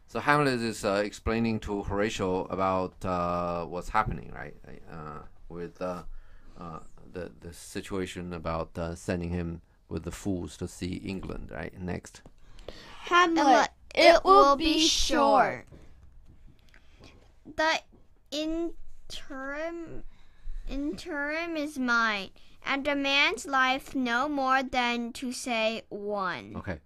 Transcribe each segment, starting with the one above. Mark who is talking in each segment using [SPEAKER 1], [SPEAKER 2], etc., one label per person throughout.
[SPEAKER 1] So Hamlet is explaining to Horatio about what's happening, right? With the situation about sending him with the fools to see England, right? Next.
[SPEAKER 2] Hamlet, it will be short. The interim is mine, and a man's life no more than to say one.
[SPEAKER 1] Okay.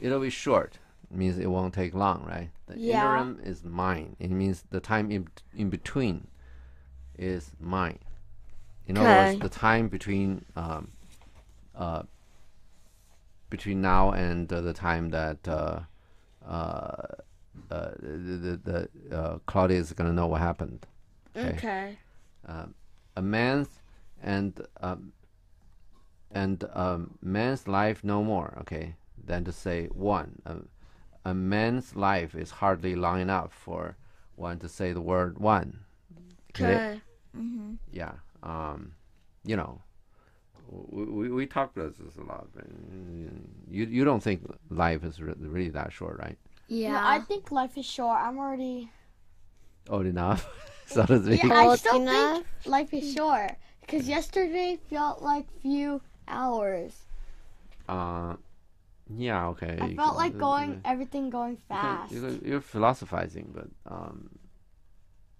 [SPEAKER 1] It'll be short. Means it won't take long, right? The interim is mine. It means the time in between is mine. In other words, the time between now and the time that Claudia is gonna know what happened.
[SPEAKER 2] Okay.
[SPEAKER 1] A man's man's life no more. Okay, than to say one. A man's life is hardly long enough for one to say the word one.
[SPEAKER 2] Okay.
[SPEAKER 1] Yeah. You know, we talked about this a lot. But you don't think life is really that short, right?
[SPEAKER 2] Yeah.
[SPEAKER 3] No, I think life is short. I'm already
[SPEAKER 1] Old enough, so to speak.
[SPEAKER 3] Yeah, I still think life is short because yesterday felt like few hours.
[SPEAKER 1] Yeah. Okay.
[SPEAKER 3] I felt like everything going fast.
[SPEAKER 1] You're philosophizing, but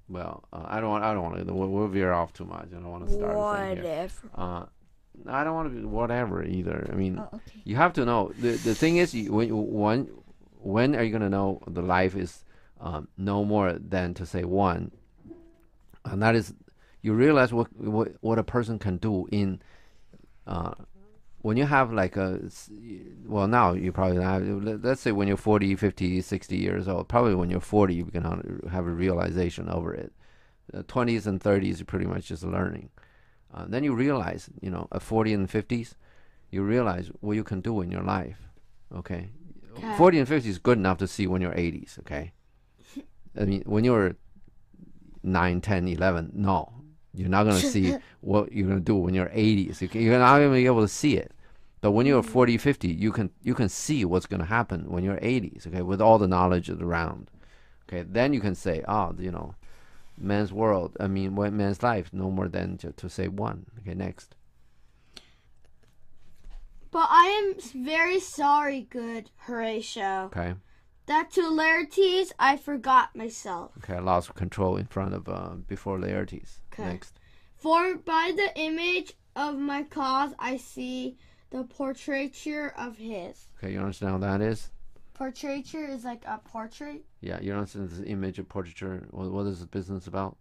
[SPEAKER 1] well, I don't want to. We'll veer off too much. I don't want to start.
[SPEAKER 2] Whatever.
[SPEAKER 1] I don't want to be whatever either. I mean,
[SPEAKER 3] Okay.
[SPEAKER 1] you have to know. The thing is, when are you gonna know the life is no more than to say one, and that is you realize what a person can do in when you have like now you probably have, let's say when you're 40, 50, 60 years old, probably when you're 40 you can have a realization over it. 20s and 30s you're pretty much just learning. Then you realize, at 40 and 50s, you realize what you can do in your life. Okay. 40 and 50 is good enough to see when you're 80s. Okay. I mean, when you're 9, 10, 11, no, you're not going to see what you're going to do when you're 80s. You're not going to be able to see it. But when you're 40, 50, you can see what's going to happen when you're 80s. Okay, with all the knowledge around. Okay, then you can say, man's world. I mean, man's life, no more than to say one. Okay, next.
[SPEAKER 3] But I am very sorry, good Horatio.
[SPEAKER 1] Okay.
[SPEAKER 3] That to Laertes I forgot myself.
[SPEAKER 1] Okay, I lost control in front of before Laertes.
[SPEAKER 3] Okay.
[SPEAKER 1] Next.
[SPEAKER 3] For by the image of my cause I see the portraiture of his.
[SPEAKER 1] Okay, you understand what that is?
[SPEAKER 3] Portraiture is like a portrait.
[SPEAKER 1] Yeah, you understand this image of portraiture. What is the business about?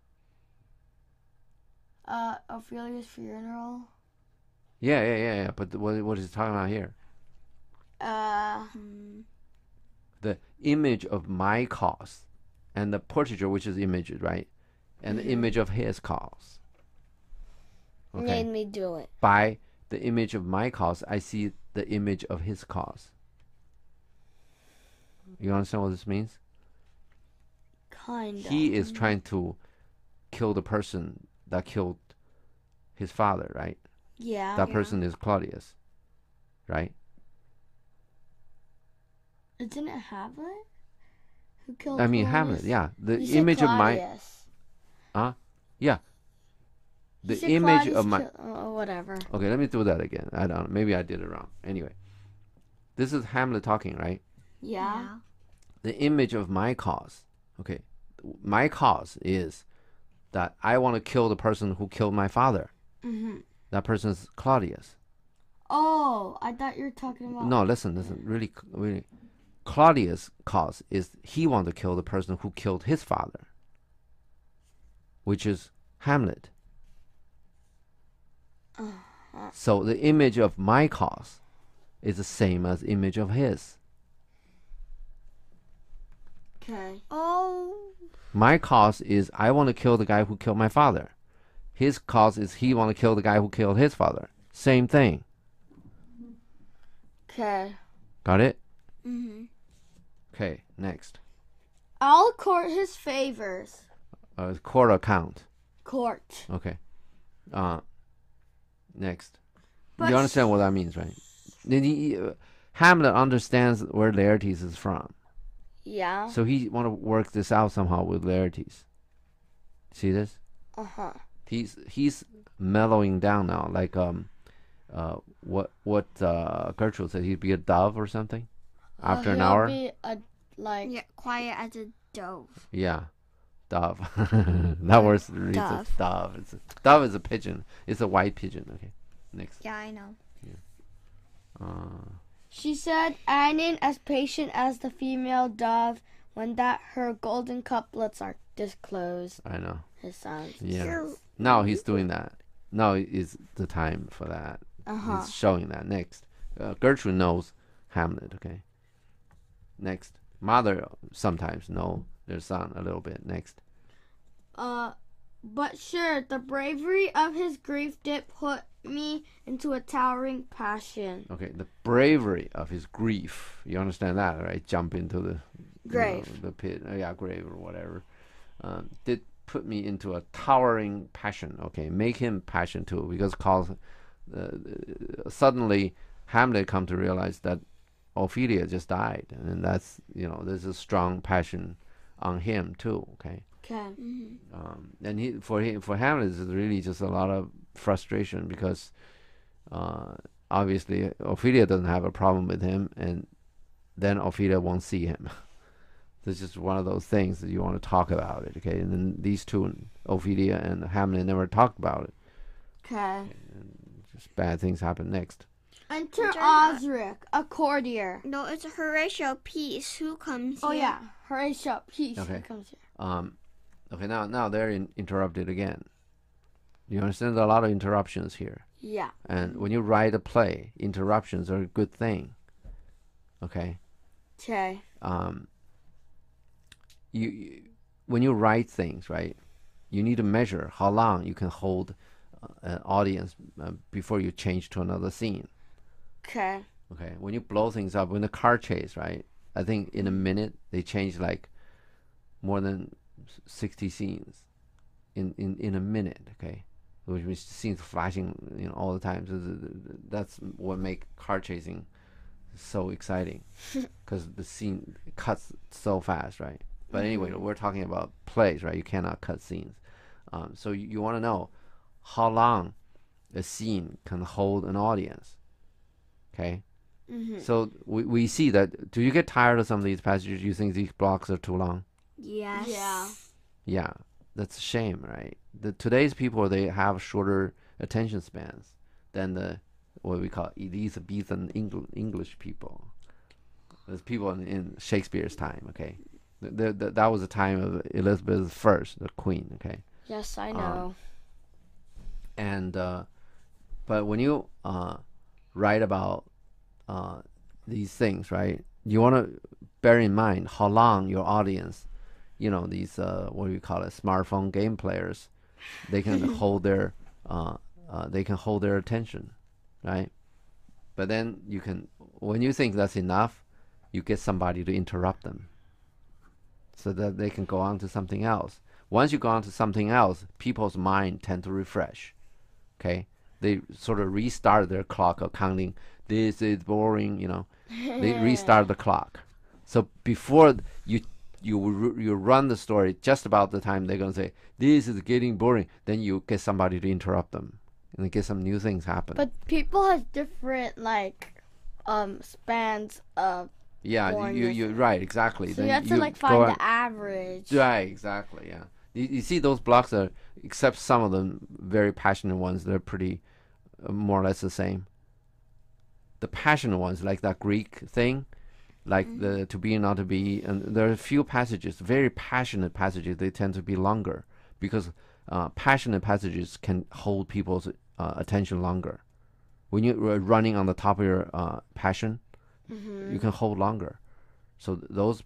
[SPEAKER 3] Ophelia's funeral.
[SPEAKER 1] Yeah. But what is he talking about here? The image of my cause, and the portraiture, which is image, right? And the image of his cause. Okay.
[SPEAKER 2] Made me do it.
[SPEAKER 1] By the image of my cause, I see the image of his cause. You understand what this means?
[SPEAKER 3] Kind of.
[SPEAKER 1] He is trying to kill the person that killed his father, right?
[SPEAKER 3] Yeah.
[SPEAKER 1] That person is Claudius, right?
[SPEAKER 3] Isn't it Hamlet? Who killed
[SPEAKER 1] I mean,
[SPEAKER 3] Claudius?
[SPEAKER 1] Hamlet, yeah. The
[SPEAKER 3] You said
[SPEAKER 1] image of my...
[SPEAKER 3] Claudius.
[SPEAKER 1] Yeah.
[SPEAKER 3] You
[SPEAKER 1] The
[SPEAKER 3] said
[SPEAKER 1] image
[SPEAKER 3] Claudius
[SPEAKER 1] of my...
[SPEAKER 3] whatever.
[SPEAKER 1] Okay, let me do that again. I don't know. Maybe I did it wrong. Anyway. This is Hamlet talking, right?
[SPEAKER 3] Yeah.
[SPEAKER 1] The image of my cause. Okay. My cause is that I want to kill the person who killed my father.
[SPEAKER 3] Mm-hmm.
[SPEAKER 1] That person is Claudius.
[SPEAKER 3] Oh, I thought you were talking about...
[SPEAKER 1] No, listen. Really. Claudius' cause is he wanted to kill the person who killed his father, which is Hamlet. So the image of my cause is the same as image of his.
[SPEAKER 3] Okay.
[SPEAKER 2] Oh.
[SPEAKER 1] My cause is I want to kill the guy who killed my father. His cause is he want to kill the guy who killed his father. Same thing.
[SPEAKER 3] Okay.
[SPEAKER 1] Got it?
[SPEAKER 2] Mm-hmm.
[SPEAKER 1] Okay, next.
[SPEAKER 3] I'll court his favors.
[SPEAKER 1] Court account.
[SPEAKER 3] Court.
[SPEAKER 1] Okay. Next.
[SPEAKER 3] But
[SPEAKER 1] You understand what that means, right? Hamlet understands where Laertes is from.
[SPEAKER 3] Yeah.
[SPEAKER 1] So he want to work this out somehow with Laertes. See this?
[SPEAKER 3] Uh-huh.
[SPEAKER 1] He's mellowing down now, like what Gertrude said, he'd be a dove or something after an hour.
[SPEAKER 3] He'll be a, like...
[SPEAKER 2] Yeah, quiet as a dove.
[SPEAKER 1] Yeah, dove. That word's really
[SPEAKER 2] Dove.
[SPEAKER 1] Dove. Dove is a pigeon. It's a white pigeon. Okay, next.
[SPEAKER 2] Yeah, I know.
[SPEAKER 3] She said, Anon as patient as the female dove when that her golden couplets are disclosed.
[SPEAKER 1] I know.
[SPEAKER 3] His sons.
[SPEAKER 1] Yeah. Now he's doing that. Now is the time for that.
[SPEAKER 3] Uh-huh.
[SPEAKER 1] He's showing that. Next. Gertrude knows Hamlet. Okay. Next. Mother sometimes know their son a little bit. Next.
[SPEAKER 3] But sure, the bravery of his grief did put me into a towering passion.
[SPEAKER 1] Okay, the bravery of his grief. You understand that, right? Jump into the
[SPEAKER 3] Grave.
[SPEAKER 1] the pit. Yeah, grave or whatever. Did put me into a towering passion. Okay, make him passion too, because suddenly Hamlet come to realize that Ophelia just died, and that's, there's a strong passion on him too. Okay.
[SPEAKER 3] Okay.
[SPEAKER 1] And for Hamlet, it's really just a lot of frustration because obviously Ophelia doesn't have a problem with him, and then Ophelia won't see him. It's just one of those things that you want to talk about it, okay? And then these two, Ophelia and Hamlet, never talked about it.
[SPEAKER 3] Okay.
[SPEAKER 1] And just bad things happen next.
[SPEAKER 3] Enter Osric, a courtier.
[SPEAKER 2] No, it's Horatio Peace who comes
[SPEAKER 3] Oh
[SPEAKER 2] here.
[SPEAKER 3] yeah, Horatio Peace
[SPEAKER 1] Okay.
[SPEAKER 3] comes here.
[SPEAKER 1] Okay, now they're interrupted again. You understand? There are a lot of interruptions here.
[SPEAKER 3] Yeah.
[SPEAKER 1] And when you write a play, interruptions are a good thing. Okay?
[SPEAKER 3] Okay.
[SPEAKER 1] When you write things, right, you need to measure how long you can hold an audience before you change to another scene.
[SPEAKER 3] Okay.
[SPEAKER 1] Okay, when you blow things up, when the car chase, right, I think in a minute they change like more than 60 scenes in a minute. Okay, which means scenes flashing, all the time. So that's what make car chasing so exciting, because the scene cuts so fast, right? But anyway, we're talking about plays, right? You cannot cut scenes. So you want to know how long a scene can hold an audience. Okay? So we see that. Do you get tired of some of these passages? You think these blocks are too long?
[SPEAKER 2] Yes.
[SPEAKER 3] Yeah.
[SPEAKER 1] Yeah, that's a shame, right? Today's people, they have shorter attention spans than what we call Elizabethan English people. There's people in Shakespeare's time, okay? That was the time of Elizabeth I, the queen, okay?
[SPEAKER 3] Yes, I know.
[SPEAKER 1] But when you write about these things, right, you want to bear in mind how long your audience, these what do you call it, smartphone game players, they can hold their attention, right? But then when you think that's enough, you get somebody to interrupt them so that they can go on to something else. Once you go on to something else, people's mind tend to refresh. Okay, they sort of restart their clock of counting. This is boring, They restart the clock. So before you run the story, just about the time they're gonna say this is getting boring, then you get somebody to interrupt them and get some new things happen.
[SPEAKER 3] But people have different spans of.
[SPEAKER 1] Yeah, you're right, exactly.
[SPEAKER 3] So
[SPEAKER 1] then
[SPEAKER 3] you have to find the average.
[SPEAKER 1] Right, exactly. Yeah, you see those blocks are, except some of them very passionate ones, they're pretty more or less the same. The passionate ones, like that Greek thing, like the to be and not to be, and there are a few passages, very passionate passages, they tend to be longer because passionate passages can hold people's attention longer. When you're running on the top of your passion, you can hold longer. So those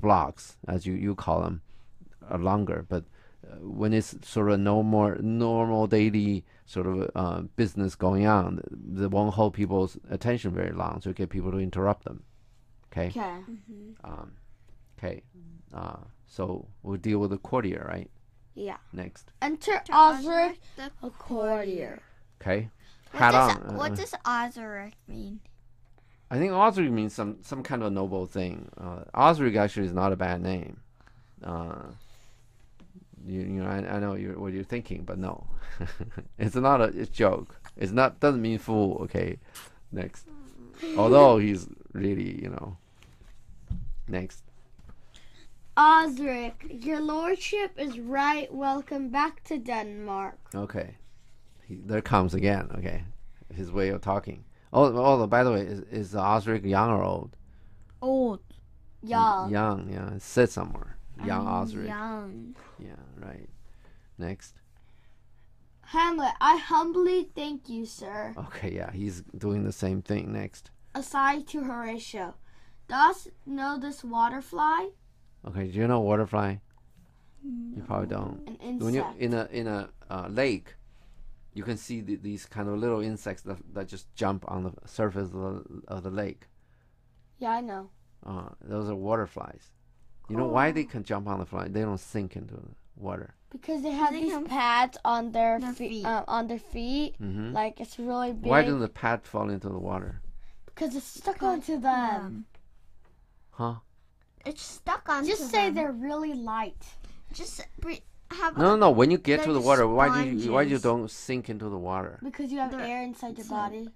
[SPEAKER 1] blocks, as you call them, are longer. But when it's sort of no more normal daily sort of business going on, they won't hold people's attention very long. So you get people to interrupt them. Okay.
[SPEAKER 3] Okay.
[SPEAKER 1] Okay. So we'll deal with the courtier, right?
[SPEAKER 3] Yeah.
[SPEAKER 1] Next.
[SPEAKER 3] Enter Osric,
[SPEAKER 2] the
[SPEAKER 3] a courtier.
[SPEAKER 1] Okay. Hat on.
[SPEAKER 2] What does Osric mean?
[SPEAKER 1] I think Osric means some kind of noble thing. Osric actually is not a bad name. You know, I know what you're thinking, but no, it's not a joke. It's not doesn't mean fool. Okay, next. Although he's really, next.
[SPEAKER 3] Osric, your lordship is right. Welcome back to Denmark.
[SPEAKER 1] Okay, there comes again. Okay, his way of talking. Oh, by the way, is Osric young or old?
[SPEAKER 2] Old.
[SPEAKER 3] Young.
[SPEAKER 1] Young, yeah. It said somewhere. Young
[SPEAKER 2] I'm
[SPEAKER 1] Osric.
[SPEAKER 2] young.
[SPEAKER 1] Yeah, right. Next.
[SPEAKER 3] Hamlet, I humbly thank you, sir.
[SPEAKER 1] Okay, yeah, he's doing the same thing. Next.
[SPEAKER 3] Aside to Horatio, dost know this waterfly?
[SPEAKER 1] Okay, do you know waterfly? You probably don't.
[SPEAKER 3] An insect.
[SPEAKER 1] When you're in a lake, you can see these kind of little insects that just jump on the surface of the lake.
[SPEAKER 3] Yeah, I know.
[SPEAKER 1] Those are waterflies. You know why they can jump on the fly? They don't sink into the water.
[SPEAKER 3] Because they have these pads on their
[SPEAKER 2] feet.
[SPEAKER 3] On their feet.
[SPEAKER 1] Mm-hmm.
[SPEAKER 3] Like it's really big.
[SPEAKER 1] Why doesn't the pad fall into the water?
[SPEAKER 3] Because it's stuck onto them.
[SPEAKER 1] Huh?
[SPEAKER 2] It's stuck onto
[SPEAKER 3] Just say they're really light.
[SPEAKER 2] Just have.
[SPEAKER 1] No. When you get to
[SPEAKER 2] they're
[SPEAKER 1] the water, why you
[SPEAKER 2] sponges.
[SPEAKER 1] don't sink into the water?
[SPEAKER 3] Because you have
[SPEAKER 2] They're-
[SPEAKER 3] air inside your body.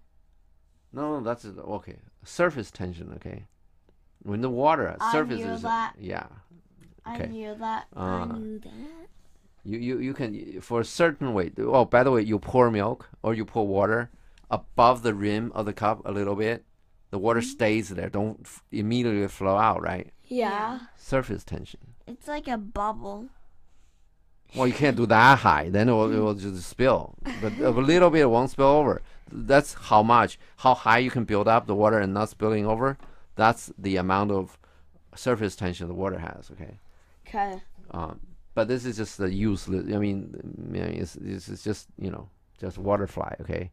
[SPEAKER 1] No, that's okay. Surface tension. Okay. When the water
[SPEAKER 3] I
[SPEAKER 1] surface
[SPEAKER 3] knew
[SPEAKER 1] is
[SPEAKER 3] that.
[SPEAKER 1] yeah.
[SPEAKER 3] I
[SPEAKER 1] Okay.
[SPEAKER 3] knew that.
[SPEAKER 2] I knew that.
[SPEAKER 1] You can for a certain weight. Oh, by the way, you pour milk or you pour water above the rim of the cup a little bit. The water stays there. Don't immediately flow out. Right.
[SPEAKER 3] Yeah.
[SPEAKER 1] Surface tension.
[SPEAKER 2] It's like a bubble.
[SPEAKER 1] Well, you can't do that high. Then it will just spill. But a little bit won't spill over. That's how high you can build up the water and not spilling over. That's the amount of surface tension the water has. Okay.
[SPEAKER 3] Okay.
[SPEAKER 1] But this is just the useless. I mean, it's just just waterfly. Okay.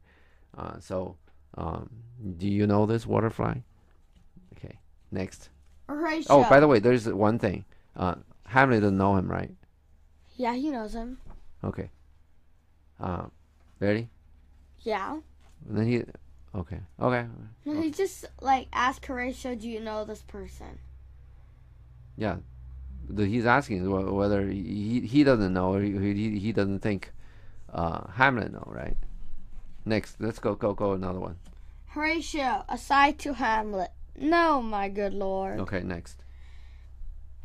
[SPEAKER 1] Do you know this waterfly? Okay. Next.
[SPEAKER 3] Horatio.
[SPEAKER 1] Oh, by the way, there's one thing. Hamlet doesn't know him, right?
[SPEAKER 3] Yeah, he knows him.
[SPEAKER 1] Okay. Ready?
[SPEAKER 3] Yeah.
[SPEAKER 1] And then he. Okay. Okay.
[SPEAKER 3] No, he just like asked Horatio, "Do you know this person?"
[SPEAKER 1] Yeah. He's asking whether he doesn't know or he doesn't think Hamlet know, right? Next, let's go another one.
[SPEAKER 3] Horatio, aside to Hamlet. No, my good lord.
[SPEAKER 1] Okay, next.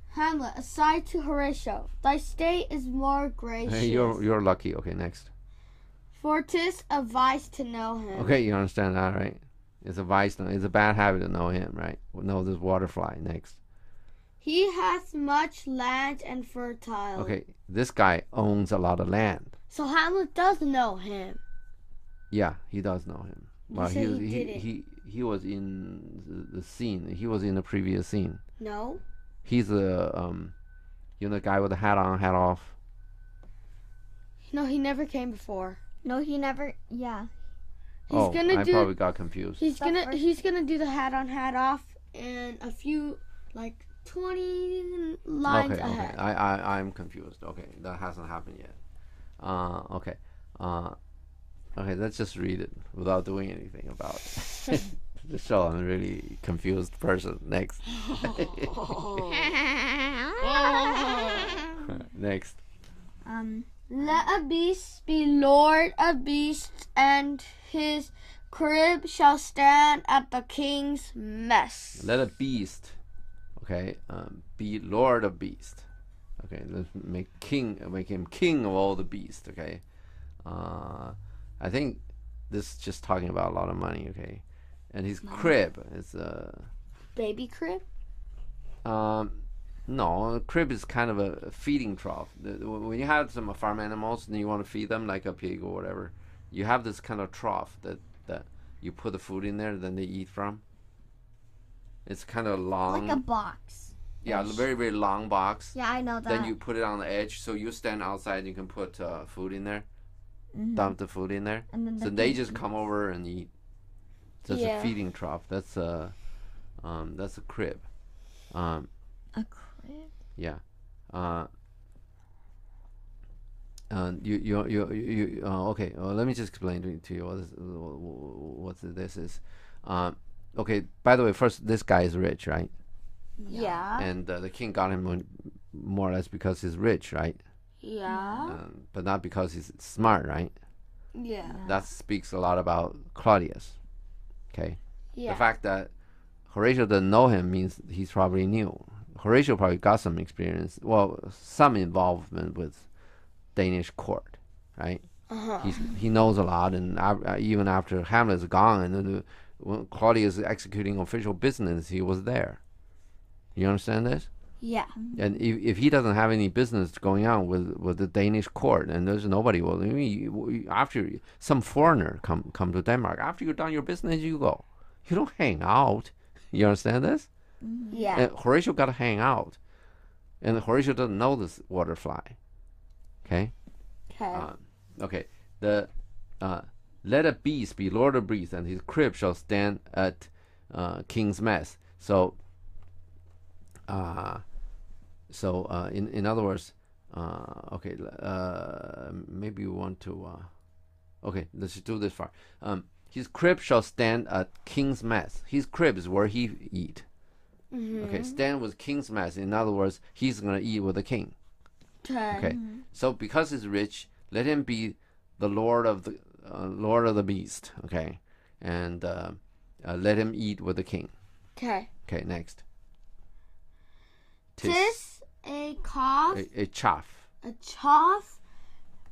[SPEAKER 3] Hamlet, aside to Horatio, thy state is more gracious.
[SPEAKER 1] Hey, you're lucky. Okay, next.
[SPEAKER 3] For 'tis a vice to know him.
[SPEAKER 1] Okay, you understand that, right? It's a vice. It's a bad habit to know him, right? Know this waterfly. Next.
[SPEAKER 3] He hath much land and fertile.
[SPEAKER 1] Okay, this guy owns a lot of land.
[SPEAKER 3] So Hamlet does know him.
[SPEAKER 1] Yeah, he does know him. Well,
[SPEAKER 3] say he didn't.
[SPEAKER 1] he was in the scene. He was in the previous scene.
[SPEAKER 3] No.
[SPEAKER 1] He's the the guy with the hat on, hat off.
[SPEAKER 3] No, he never came before.
[SPEAKER 2] No, he never. Yeah.
[SPEAKER 3] He's gonna
[SPEAKER 1] I
[SPEAKER 3] do.
[SPEAKER 1] probably got confused.
[SPEAKER 3] He's gonna do the hat on, hat off in a few 20 lines
[SPEAKER 1] Okay,
[SPEAKER 3] ahead.
[SPEAKER 1] okay. I'm confused. Okay, that hasn't happened yet. Okay. Okay, let's just read it without doing anything about it. Just show I'm a really confused person. Next. Next.
[SPEAKER 3] Let a beast be lord of beasts, and his crib shall stand at the king's mess.
[SPEAKER 1] Let a beast, okay, be lord of beast. Okay, let's make him king of all the beasts. Okay, I think this is just talking about a lot of money. Okay, and his crib is
[SPEAKER 3] Baby crib?
[SPEAKER 1] no, a crib is kind of a feeding trough. When you have some farm animals and you want to feed them, like a pig or whatever, you have this kind of trough that you put the food in there, then they eat from. It's kind of long.
[SPEAKER 2] Like a box.
[SPEAKER 1] Yeah, a very, very long box.
[SPEAKER 2] Yeah, I know that.
[SPEAKER 1] Then you put it on the edge, so you stand outside and you can put food in there,
[SPEAKER 2] Mhm.
[SPEAKER 1] dump the food in there.
[SPEAKER 2] And then
[SPEAKER 1] So they just come over and eat. That's
[SPEAKER 3] Yeah.
[SPEAKER 1] a feeding trough. That's a crib.
[SPEAKER 2] A crib.
[SPEAKER 1] Yeah. Okay. Let me just explain to you what this is. okay. By the way, first this guy is rich, right?
[SPEAKER 3] Yeah.
[SPEAKER 1] And the king got him more or less because he's rich, right?
[SPEAKER 3] Yeah.
[SPEAKER 1] But not because he's smart, right?
[SPEAKER 3] Yeah.
[SPEAKER 1] That speaks a lot about Claudius. Okay.
[SPEAKER 3] Yeah.
[SPEAKER 1] The fact that Horatio doesn't know him means he's probably new. Horatio probably got some experience, well, some involvement with Danish court, right? He knows a lot, and even after Hamlet is gone, and when Claudius is executing official business, he was there. You understand this?
[SPEAKER 3] Yeah.
[SPEAKER 1] And if he doesn't have any business going on with the Danish court, and there's nobody will, after some foreigner come to Denmark, after you've done your business, you go. You don't hang out. You understand this?
[SPEAKER 3] Yeah.
[SPEAKER 1] And Horatio got to hang out, and Horatio doesn't know this waterfly. Okay.
[SPEAKER 3] Okay.
[SPEAKER 1] Okay. The let a beast be lord of beasts, and his crib shall stand at king's mess. So. In other words, okay. Maybe you want to. Okay, let's do this far. His crib shall stand at king's mess. His crib is where he eat. Okay, stand with king's mess. In other words, he's gonna eat with the king. Okay. So because he's rich, let him be the lord of the beast. Okay, and let him eat with the king.
[SPEAKER 3] Okay.
[SPEAKER 1] Okay, next.
[SPEAKER 3] Tis a cough,
[SPEAKER 1] a chaff.
[SPEAKER 3] a chaff,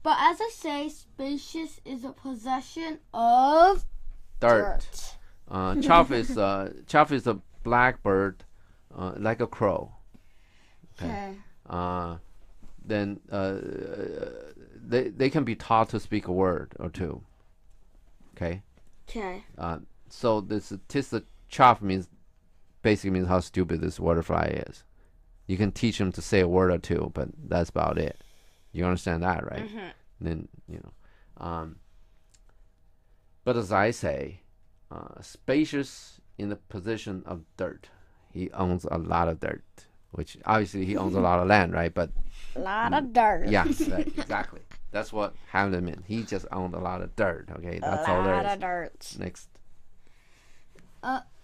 [SPEAKER 3] but as I say, spacious is a possession of
[SPEAKER 1] Dirt. Chaff is a blackbird, like a crow.
[SPEAKER 3] Okay.
[SPEAKER 1] Then they can be taught to speak a word or two. Okay.
[SPEAKER 3] Okay.
[SPEAKER 1] So this tis the chaff basically means how stupid this waterfly is. You can teach him to say a word or two, but that's about it. You understand that, right? Then but as I say, spacious in the position of dirt. He owns a lot of dirt, which obviously he owns a lot of land, right? But
[SPEAKER 3] A lot of dirt.
[SPEAKER 1] yeah, right, exactly. That's what Hamlet meant. He just owned a lot of dirt. Okay, that's all there
[SPEAKER 3] A lot
[SPEAKER 1] is.
[SPEAKER 3] of dirt.
[SPEAKER 1] Next.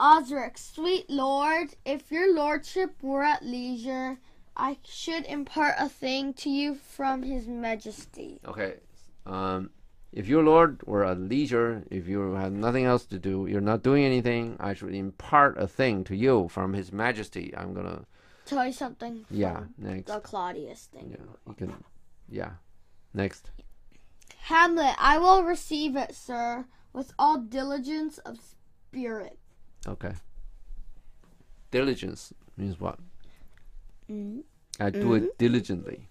[SPEAKER 3] Osric, sweet lord, if your lordship were at leisure, I should impart a thing to you from his majesty.
[SPEAKER 1] Okay. If your lord were at leisure, if you have nothing else to do, you're not doing anything, I should impart a thing to you from his majesty. I'm gonna
[SPEAKER 3] Tell you something from
[SPEAKER 1] next.
[SPEAKER 3] the Claudius thing.
[SPEAKER 1] Yeah, you can. Yeah, next.
[SPEAKER 3] Hamlet, I will receive it, sir, with all diligence of spirit.
[SPEAKER 1] Okay. Diligence means what? I do it diligently.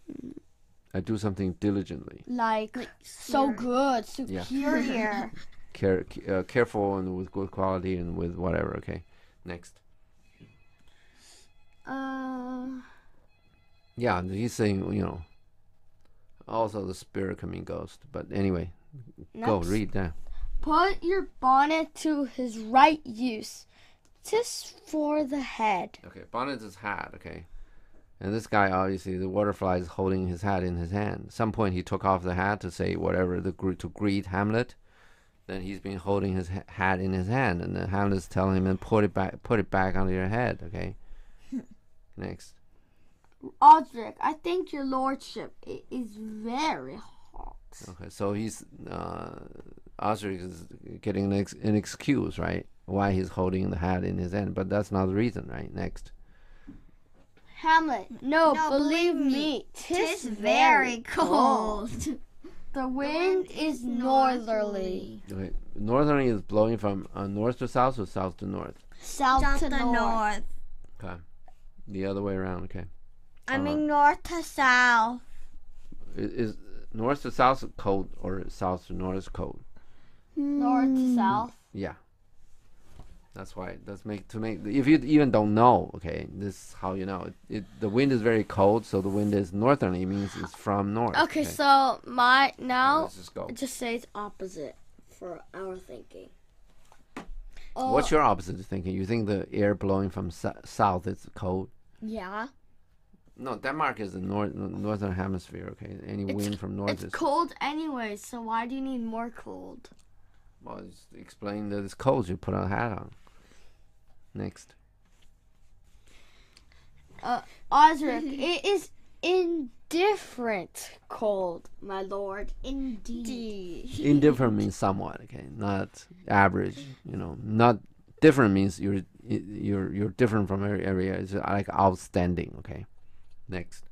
[SPEAKER 1] I do something diligently.
[SPEAKER 3] Like so good, superior.
[SPEAKER 1] Careful and with good quality and with whatever. Okay, next. Yeah, he's saying also the spirit can mean ghost. But anyway, go read that.
[SPEAKER 3] Put your bonnet to his right use. 'Tis for the head.
[SPEAKER 1] Okay, bonnet is hat. Okay. And this guy, obviously, the waterfly is holding his hat in his hand. At some point, he took off the hat to say whatever to greet Hamlet. Then he's been holding his hat in his hand, and then Hamlet's telling him, "And put it back on your head." Okay. Next.
[SPEAKER 3] Osric, I think your lordship is very hot.
[SPEAKER 1] Okay, so he's Osric is getting an excuse, right? Why he's holding the hat in his hand, but that's not the reason, right? Next.
[SPEAKER 3] Hamlet, no, believe me, 'tis very cold. The wind is northerly.
[SPEAKER 1] Okay, northerly is blowing from north to south or south to north.
[SPEAKER 3] South to north.
[SPEAKER 1] Okay, the other way around. Okay.
[SPEAKER 2] I mean north to south.
[SPEAKER 1] Is north to south cold or south to north cold?
[SPEAKER 3] North to south.
[SPEAKER 1] Yeah. That's why. If you even don't know, okay, this is how you know. The wind is very cold, so the wind is northerly. It means it's from north.
[SPEAKER 3] Okay, so now
[SPEAKER 1] let's just go.
[SPEAKER 3] it just says opposite for our thinking.
[SPEAKER 1] What's your opposite of thinking? You think the air blowing from south is cold?
[SPEAKER 3] Yeah.
[SPEAKER 1] No, Denmark is the northern hemisphere. Okay, any wind from north
[SPEAKER 3] It's
[SPEAKER 1] is
[SPEAKER 3] cold anyway, so why do you need more cold?
[SPEAKER 1] Well, just explain that it's cold. You put a hat on. Next.
[SPEAKER 3] Osric, it is indifferent cold, my lord. Indeed.
[SPEAKER 1] Indifferent means somewhat. Okay, not average. Not different means you're different from every area. It's like outstanding. Okay. Next.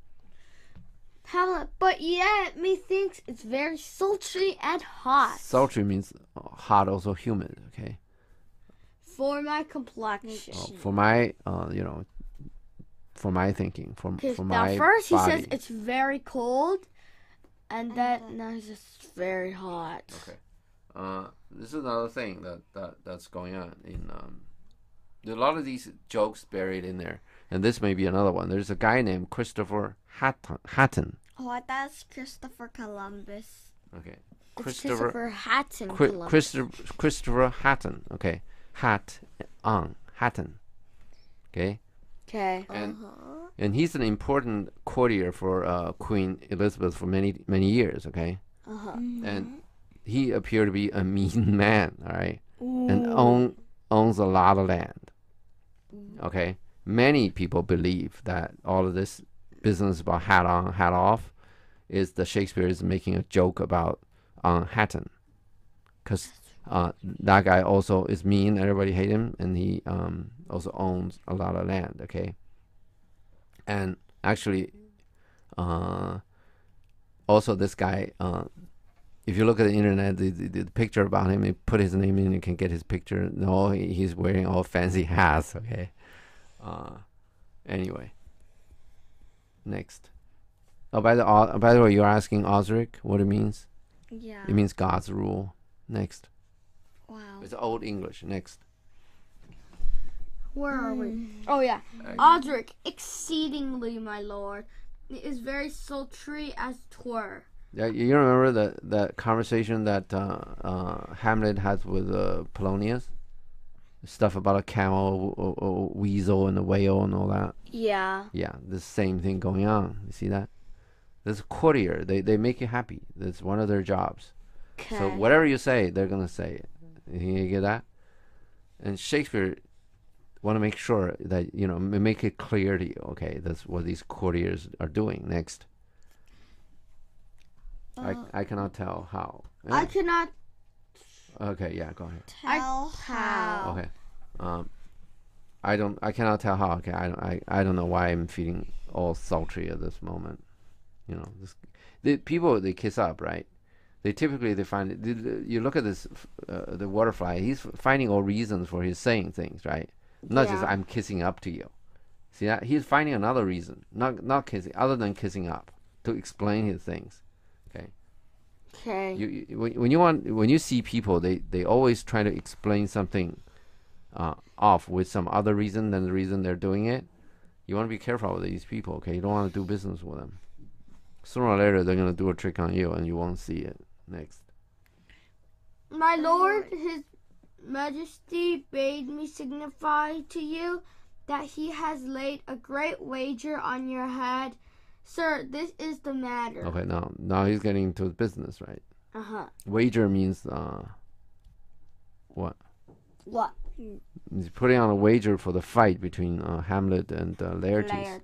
[SPEAKER 3] Hamlet, but yet methinks it's very sultry and hot.
[SPEAKER 1] Sultry means hot, also humid. Okay.
[SPEAKER 3] For my complexion.
[SPEAKER 1] For my, for my thinking, for my
[SPEAKER 3] now first
[SPEAKER 1] body.
[SPEAKER 3] he says it's very cold, and then now he says it's very hot.
[SPEAKER 1] Okay. This is another thing that's going on in there are a lot of these jokes buried in there, and this may be another one. There's a guy named Christopher Hatton.
[SPEAKER 2] Oh, that's Christopher Columbus.
[SPEAKER 1] Okay.
[SPEAKER 3] Christopher Hatton.
[SPEAKER 1] Christopher Hatton. Okay. Hatton. Okay.
[SPEAKER 3] Okay.
[SPEAKER 1] And he's an important courtier for Queen Elizabeth for many years. Okay. And he appeared to be a mean man. All right.
[SPEAKER 3] Ooh.
[SPEAKER 1] And owns a lot of land. Okay. Many people believe that all of this business about hat on, hat off is that Shakespeare is making a joke about Hatton. Because that guy also is mean, everybody hate him, and he also owns a lot of land, okay? And actually, also this guy, if you look at the internet, the picture about him, you put his name in, you can get his picture. No, he's wearing all fancy hats, okay? Anyway. Next. Oh, by the way, you're asking Osric what it means?
[SPEAKER 2] Yeah.
[SPEAKER 1] It means God's rule. Next.
[SPEAKER 2] Wow.
[SPEAKER 1] It's Old English. Next.
[SPEAKER 3] Where are we? Oh, yeah. Osric, exceedingly, my lord. It is very sultry as 'twere.
[SPEAKER 1] Yeah, you remember the conversation that Hamlet has with Polonius? Stuff about a camel, a weasel, and a whale, and all that.
[SPEAKER 3] Yeah.
[SPEAKER 1] Yeah, the same thing going on. You see that? This courtier, they make you happy. That's one of their jobs.
[SPEAKER 3] Okay.
[SPEAKER 1] So whatever you say, they're gonna say it. You get that? And Shakespeare want to make sure that make it clear to you. Okay, that's what these courtiers are doing. Next. I cannot tell how.
[SPEAKER 3] I cannot
[SPEAKER 1] Okay, yeah, go ahead.
[SPEAKER 2] Tell how.
[SPEAKER 1] Okay. I cannot tell how. Okay, I don't know why I'm feeling all sultry at this moment. The people, they kiss up, right? They find it. You look at this, the waterfly. He's finding all reasons for his saying things, right? Not just I'm kissing up to you. See that? He's finding another reason, not kissing, other than kissing up, to explain his things. Okay.
[SPEAKER 3] Okay.
[SPEAKER 1] When you see people, they always try to explain something off with some other reason than the reason they're doing it. You want to be careful with these people. Okay, you don't want to do business with them. Sooner or later, they're gonna do a trick on you, and you won't see it. Next.
[SPEAKER 3] My lord, his majesty bade me signify to you that he has laid a great wager on your head. Sir, this is the matter.
[SPEAKER 1] Okay, now he's getting into business, right? Wager means what?
[SPEAKER 3] What?
[SPEAKER 1] He's putting on a wager for the fight between Hamlet and Laertes.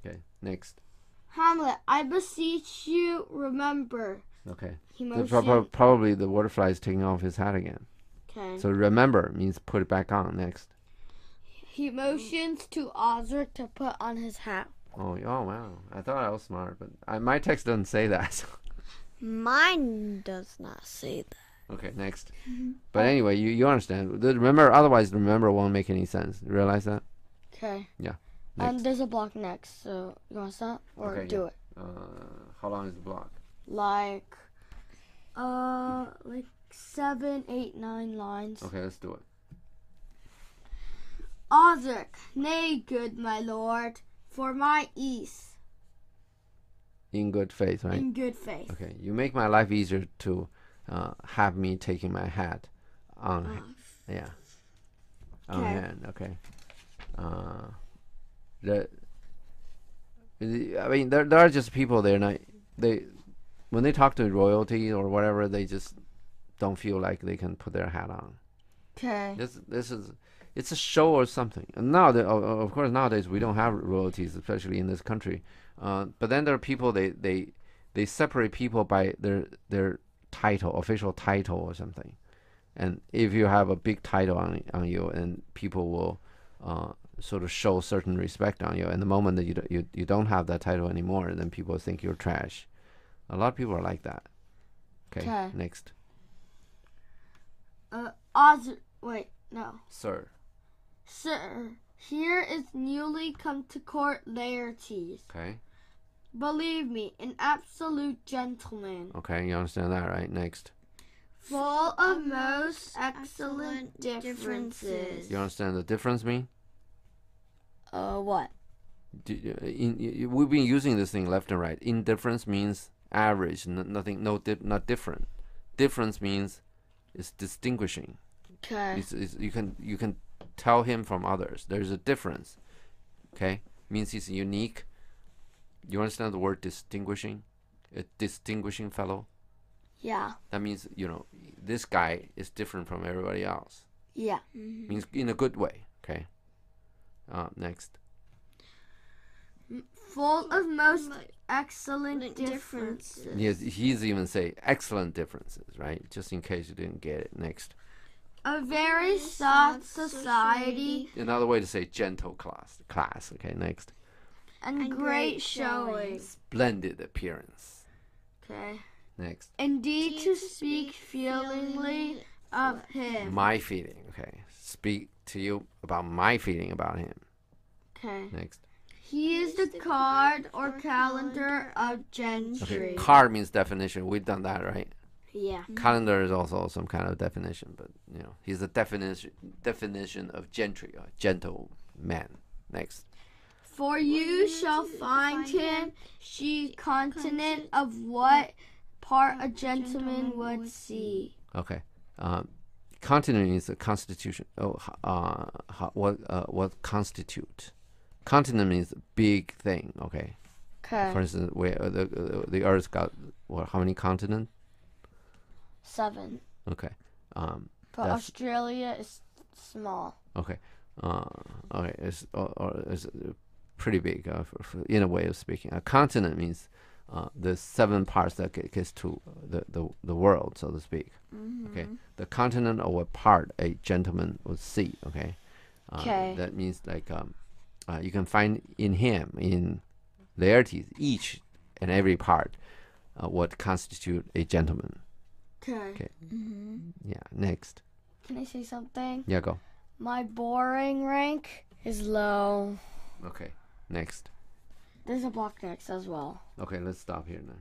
[SPEAKER 1] Okay, next.
[SPEAKER 3] Hamlet, I beseech you, remember.
[SPEAKER 1] Okay.
[SPEAKER 3] He motions.
[SPEAKER 1] Probably the waterfly is taking off his hat again.
[SPEAKER 3] Okay.
[SPEAKER 1] So remember means put it back on. Next.
[SPEAKER 3] He motions to Osric to put on his hat.
[SPEAKER 1] Oh wow! I thought I was smart, but my text doesn't say that.
[SPEAKER 2] Mine does not say that.
[SPEAKER 1] Okay, next. But anyway, you understand. Remember, otherwise, remember won't make any sense. You realize that?
[SPEAKER 3] Okay.
[SPEAKER 1] Yeah. Next.
[SPEAKER 3] There's a block next, so you want to stop or
[SPEAKER 1] okay,
[SPEAKER 3] do it?
[SPEAKER 1] How long is the block?
[SPEAKER 3] Like 7, 8, 9 lines.
[SPEAKER 1] Okay, let's do it.
[SPEAKER 3] Osric, nay, good my lord, for my ease.
[SPEAKER 1] In good faith, right?
[SPEAKER 3] In good faith.
[SPEAKER 1] Okay, you make my life easier to have me taking my hat on. Yeah. On hand. Okay. I mean, there are just people there. When they talk to royalty or whatever, they just don't feel like they can put their hat on.
[SPEAKER 3] Okay.
[SPEAKER 1] This is, it's a show or something. And now, of course, nowadays we don't have royalties, especially in this country. But then there are people they separate people by their title, official title or something. And if you have a big title on you, and people will sort of show certain respect on you. And the moment that you don't have that title anymore, then people think you're trash. A lot of people are like that. Okay. Next.
[SPEAKER 3] Wait, no.
[SPEAKER 1] Sir.
[SPEAKER 3] Sir, here is newly come to court Laertes.
[SPEAKER 1] Okay.
[SPEAKER 3] Believe me, an absolute gentleman.
[SPEAKER 1] Okay, you understand that, right? Next.
[SPEAKER 3] Full of most excellent differences.
[SPEAKER 1] You understand the difference mean?
[SPEAKER 3] What?
[SPEAKER 1] We've been using this thing left and right. Indifference means average, not different. Difference means it's distinguishing.
[SPEAKER 3] Okay.
[SPEAKER 1] You can tell him from others. There's a difference. Okay, means he's unique. You understand the word distinguishing? A distinguishing fellow.
[SPEAKER 3] Yeah.
[SPEAKER 1] That means this guy is different from everybody else.
[SPEAKER 3] Yeah.
[SPEAKER 1] Means in a good way. Okay. Next.
[SPEAKER 3] Full of most excellent differences.
[SPEAKER 1] Yes, he's even say excellent differences, right? Just in case you didn't get it. Next.
[SPEAKER 3] A very soft society.
[SPEAKER 1] Another way to say gentle class. Okay, next.
[SPEAKER 3] And great showing.
[SPEAKER 1] Splendid appearance.
[SPEAKER 3] Okay.
[SPEAKER 1] Next.
[SPEAKER 3] Indeed to speak feelingly of him.
[SPEAKER 1] My feeling. Okay. Speak to you about my feeling about him.
[SPEAKER 3] Okay.
[SPEAKER 1] Next.
[SPEAKER 3] He is the card or calendar of gentry.
[SPEAKER 1] Okay. Card means definition. We've done that, right?
[SPEAKER 3] Yeah.
[SPEAKER 1] Calendar is also some kind of definition, but he's the definition of gentry, a gentleman. Next.
[SPEAKER 3] For you shall find him, she continent of what part a gentleman would see.
[SPEAKER 1] Okay. Continent is a constitution. What constitute? Continent means big thing. Okay.
[SPEAKER 3] Okay.
[SPEAKER 1] For instance, where the Earth got how many continents?
[SPEAKER 3] 7.
[SPEAKER 1] Okay.
[SPEAKER 3] But Australia is small.
[SPEAKER 1] Okay. Okay. It's pretty big, in a way of speaking. A continent means the 7 parts that gets to the world, so to speak. Okay. The continent or what part a gentleman would see. Okay. That means like you can find in him, in Laertes, each and every part what constitute a gentleman. Okay. Yeah. Next.
[SPEAKER 3] Can I say something?
[SPEAKER 1] Yeah. Go.
[SPEAKER 3] My boring rank is low.
[SPEAKER 1] Okay. Next.
[SPEAKER 3] There's a block next as well.
[SPEAKER 1] Okay. Let's stop here now.